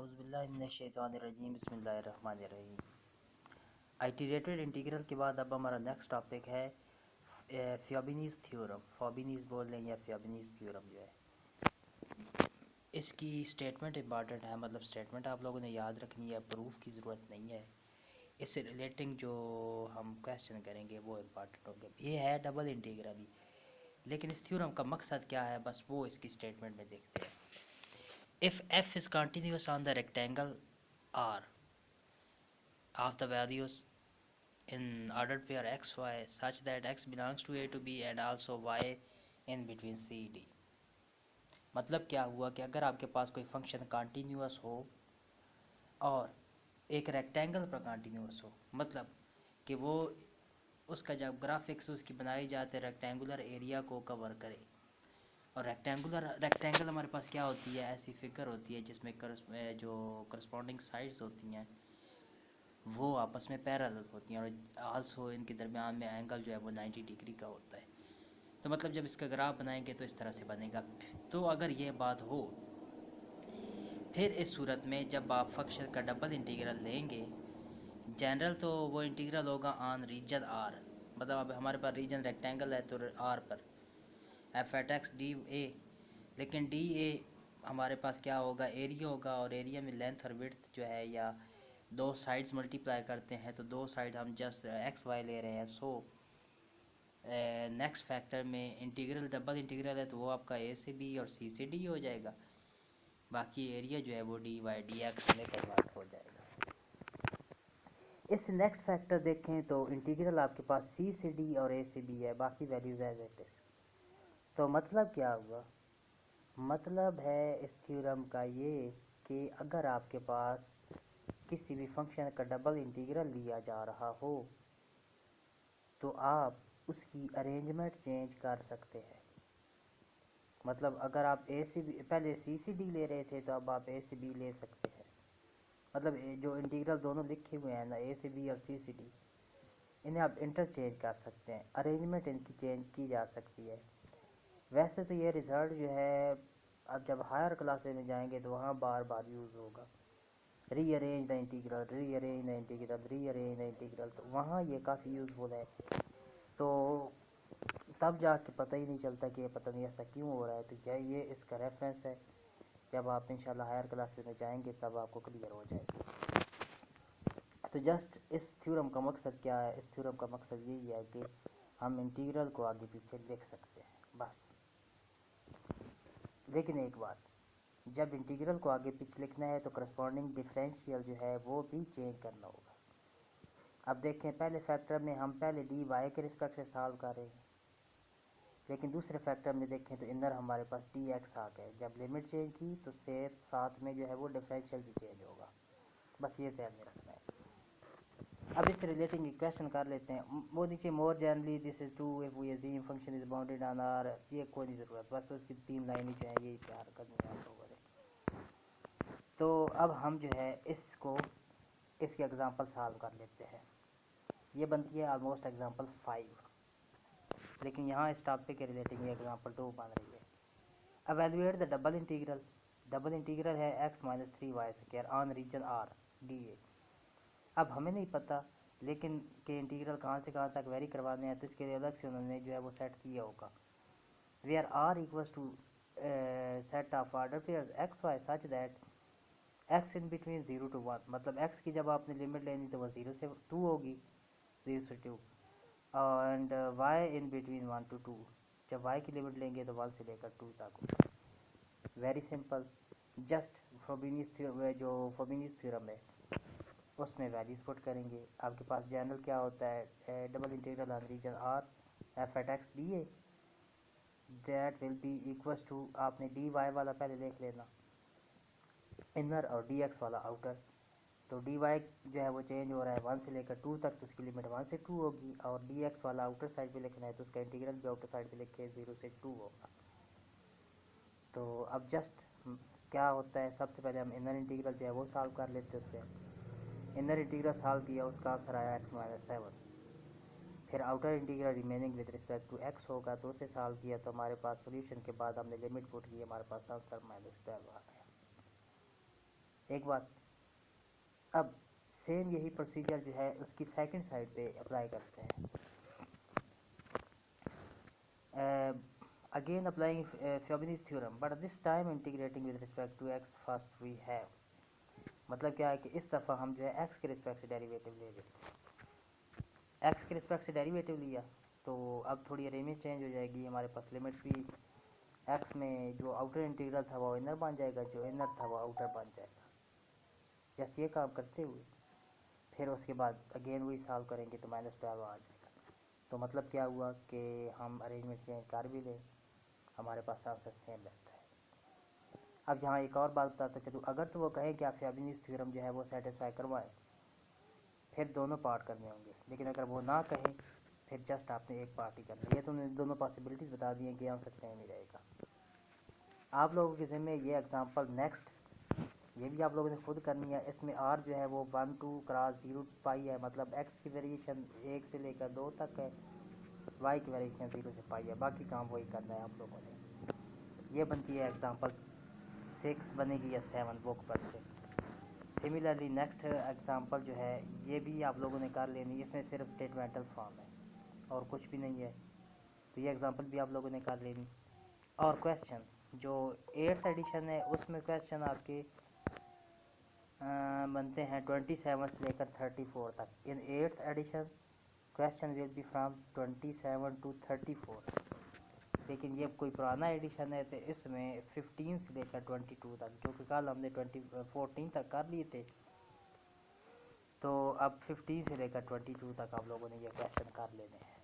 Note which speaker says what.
Speaker 1: औज़ुबिल्लाहिमिनश्शैतानिर्रजीम बिस्मिल्लाहिर्रहमानिर्रहीम। आइटरेटेड इंटीग्रल के बाद अब हमारा नेक्स्ट टॉपिक है फ्योबिनीज़ थ्योरम। फ्योबिनीज़ बोल लें या फ्योबिनीज़ थ्योरम जो है, इसकी स्टेटमेंट इंपॉर्टेंट है, मतलब स्टेटमेंट आप लोगों ने याद रखनी है, प्रूफ की ज़रूरत नहीं है। इससे रिलेटिंग जो हम क्वेश्चन करेंगे वो इम्पॉर्टेंट होंगे। ये है डबल इंटीग्रल ही, लेकिन इस थ्योरम का मकसद क्या है बस वो इसकी स्टेटमेंट में देखते हैं। If f is continuous on the rectangle R of the values in ordered pair x y such that x belongs to a to b and also y in between c d। मतलब क्या हुआ कि अगर आपके पास कोई function continuous हो और एक रेक्टेंगल पर कंटिन्यूअस हो, मतलब कि वो उसका जब ग्राफिक्स उसकी बनाई जाती है रेक्टेंगुलर एरिया को कवर करे। और रेक्टेंगल हमारे पास क्या होती है, ऐसी फिगर होती है जिसमें जो करस्पॉन्डिंग साइड्स होती हैं वो आपस में पैरेलल होती हैं और आल्सो इनके दरमियान में एंगल जो है वो 90 डिग्री का होता है। तो मतलब जब इसका ग्राफ बनाएंगे तो इस तरह से बनेगा। तो अगर ये बात हो, फिर इस सूरत में जब आप फंक्शन का डबल इंटीग्रल लेंगे, जनरल तो वो इंटीग्रल होगा ऑन रीजन आर, मतलब अब हमारे पास रीजन रेक्टेंगल है तो आर पर F at X D A, लेकिन डी ए हमारे पास क्या होगा, एरिया होगा, और एरिया में लेंथ और विड्थ जो है या दो साइड्स मल्टीप्लाई करते हैं तो दो साइड हम जस्ट एक्स वाई ले रहे हैं। सो नेक्स्ट फैक्टर में इंटीग्रल डबल इंटीग्रल है तो वो आपका ए से बी और सी से डी हो जाएगा, बाकी एरिया जो है वो डी वाई डी एक्स में कन्वर्ट हो जाएगा। इस नेक्स्ट फैक्टर देखें तो इंटीग्रल आपके पास सी से डी और ए से बी है, बाकी वैल्यूज एज इट इज। तो मतलब क्या हुआ, मतलब है इस थ्योरम का ये कि अगर आपके पास किसी भी फंक्शन का डबल इंटीग्रल लिया जा रहा हो तो आप उसकी अरेंजमेंट चेंज कर सकते हैं। मतलब अगर आप ए से बी, पहले सी से डी ले रहे थे तो अब आप ए से बी ले सकते हैं। मतलब जो इंटीग्रल दोनों लिखे हुए हैं ना, ए से बी और सी से डी, इन्हें आप इंटरचेंज कर सकते हैं, अरेंजमेंट इनकी चेंज की जा सकती है। वैसे तो ये रिजल्ट जो है अब जब हायर क्लासेस में जाएंगे तो वहाँ बार बार यूज़ होगा, rearrange the integral, rearrange the integral, rearrange the integral, तो वहाँ ये काफ़ी यूज़फुल है। तो तब जाके पता ही नहीं चलता कि ये पता नहीं ऐसा क्यों हो रहा है। तो क्या ये इसका रेफरेंस है, जब आप इंशाल्लाह हायर क्लासेस में जाएंगे तब आपको क्लियर हो जाएगा। तो जस्ट इस थ्योरम का मकसद क्या है, इस थ्योरम का मकसद यही है कि हम इंटीग्रल को आगे पीछे लिख सकते हैं बस। लेकिन एक बात, जब इंटीग्रल को आगे पीछे लिखना है तो करस्पॉन्डिंग डिफरेंशियल जो है वो भी चेंज करना होगा। अब देखें, पहले फैक्टर में हम पहले डी वाई के रिस्पेक्ट से सॉल्व कर रहे हैं, लेकिन दूसरे फैक्टर में देखें तो इधर हमारे पास डी एक्स आ गए। जब लिमिट चेंज की तो से साथ में जो है वो डिफरेंशियल भी चेंज होगा, बस ये ध्यान में रखना है। अब इससे रिलेटिंग इक्वेशन कर लेते हैं। वो नीचे more generally this is true if we assume function is bounded on R, ये कोई नहीं ज़रूरत, बस उसकी तीन लाइनें जो है यही तैयार करनी है आप लोगों ने। तो अब हम जो है इसको इसके एग्जांपल सॉल्व कर लेते हैं। ये बनती है ऑलमोस्ट एग्जांपल 5, लेकिन यहाँ इस टॉपिक के रिलेटिंग ये एग्जांपल 2 बन रही है। Evaluate the double integral, double integral है x minus 3y² on region R D A. अब हमें नहीं पता लेकिन के इंटीग्रल कहाँ से कहाँ तक वेरी करवाने हैं, तो इसके लिए अलग से उन्होंने जो है वो सेट किया होगा। Where R equals to set of order pairs X Y such that X in between 0 to 1, मतलब एक्स की जब आपने लिमिट लेनी तो वह 0 से 2 होगी, 0 से 2, and Y in between 1 to 2, जब वाई की लिमिट लेंगे तो 1 से लेकर 2 तक होगी। वेरी सिंपल, जस्ट जो फ्रोबिनियस थ्योरम है उसमें वैल्यूज पुट करेंगे। आपके पास जनरल क्या होता है, double integral on region R F at X D A, that will be equals to, आपने डी वाई वाला पहले देख लेना इनर और डी एक्स वाला आउटर। तो डी वाई जो है वो चेंज हो रहा है 1 से लेकर 2 तक, तो उसकी लिमिट 1 से 2 होगी, और डी एक्स वाला आउटर साइड पे लिखना है तो उसका इंटीग्रल भी आउटर साइड पे लिखे 0 से 2 होगा। तो अब जस्ट क्या होता है, सबसे पहले हम इनर इंटीग्रल जो है वो सॉल्व कर लेते हैं। इनर इंटीग्रल सॉल्व किया, उसका आंसर आया x माइनस 7। फिर outer integral remaining with respect to x होगा, तो उसे सॉल्व किया तो हमारे पास सोल्यूशन के बाद हमने लिमिट पुट की, हमारे पास आंसर -12 आ गया। एक बात। अब सेम यही प्रोसीजर जो है उसकी सेकंड साइड पे अप्लाई करते हैं। Again applying Fubini's theorem but this time integrating with respect to X first we have, मतलब क्या है कि इस दफ़ा हम जो है एक्स के रिस्पेक्ट से डेरिवेटिव ले लेते, एक्स के रिस्पेक्ट से डेरिवेटिव लिया तो अब थोड़ी अरेंजमेंट चेंज हो जाएगी, हमारे पास लिमिट भी एक्स में जो आउटर इंटीग्रल था वो इनर बन जाएगा, जो इनर था वो आउटर बन जाएगा। जैसे ये काम करते हुए फिर उसके बाद अगेन वही सॉल्व करेंगे तो -12 आ जाएगा। तो मतलब क्या हुआ कि हम अरेंजमेंट चेंज कर भी लें, हमारे पास आंसर सेम रहता है। अब यहाँ एक और बात बताता चलूँ, अगर तो वो कहें कि आप फ्योबिनिस थ्योरम जो है वो सेटिस्फाई करवाएं, फिर दोनों पार्ट करने होंगे, लेकिन अगर वो ना कहें फिर जस्ट आपने एक पार्ट ही करना है। ये तो उन्होंने दोनों पॉसिबिलिटीज़ बता दी हैं कि आंसर सेम ही रहेगा। आप लोगों के ज़िम्मे ये एग्जांपल नेक्स्ट, ये भी आप लोगों ने खुद करनी है। इसमें आर जो है वो 1 2 क्रॉस 0 पाई है, मतलब एक्स की वेरिएशन 1 से लेकर 2 तक है, वाई की वेरिएशन 0 से पाई है, बाकी काम वही करना है आप लोगों ने। ये बनती है एग्जांपल 6 बनेगी या 7 बुक पर से। सिमिलरली नेक्स्ट एग्जांपल जो है ये भी आप लोगों ने कर लेनी, इसमें सिर्फ स्टेटमेंटल फॉर्म है और कुछ भी नहीं है, तो ये एग्जांपल भी आप लोगों ने कर लेनी। और क्वेश्चन जो 8th एडिशन है उसमें क्वेश्चन आपके बनते हैं 27 से लेकर 34 तक। In 8th edition question will be from 27 to 34, लेकिन ये कोई पुराना एडिशन है तो इसमें 15 से लेकर 22 तक, जो कि कल हमने 14 तक कर लिए थे, तो अब 15 से लेकर 22 तक आप लोगों ने ये क्वेश्चन कर लेने हैं।